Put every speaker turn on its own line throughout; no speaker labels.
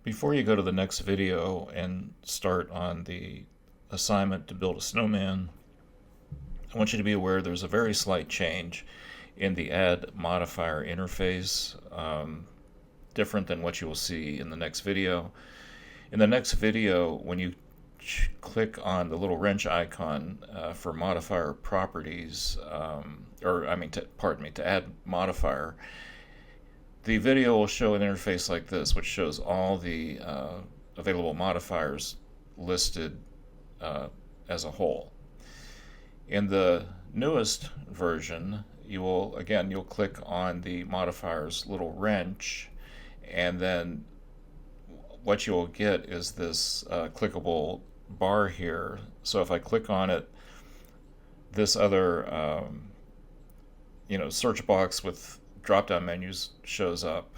Before you go to the next video and start on the assignment to build a snowman, I want you to be aware there's a very slight change in the add modifier interface, different than what you will see in the next video. In the next video, when you click on the little wrench icon for modifier properties, to add modifier, the video will show an interface like this, which shows all the available modifiers listed as a whole. In the newest version, you'll click on the modifier's little wrench, and then what you'll get is this clickable bar here. So if I click on it, this other search box with drop-down menus shows up,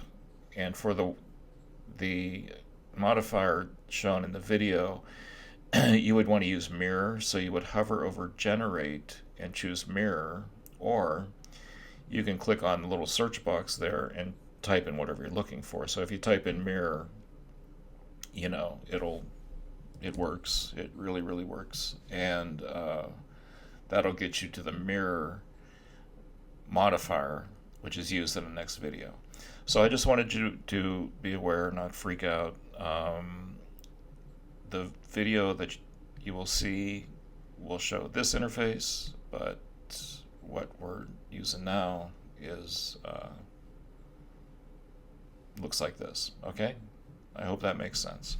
and for the modifier shown in the video, you would want to use mirror, so you would hover over generate and choose mirror, or you can click on the little search box there and type in whatever you're looking for. So if you type in mirror, it works. It really works, and that'll get you to the mirror modifier, which is used in the next video. So I just wanted you to be aware, not freak out. The video that you will see will show this interface, but what we're using now is looks like this. Okay? I hope that makes sense.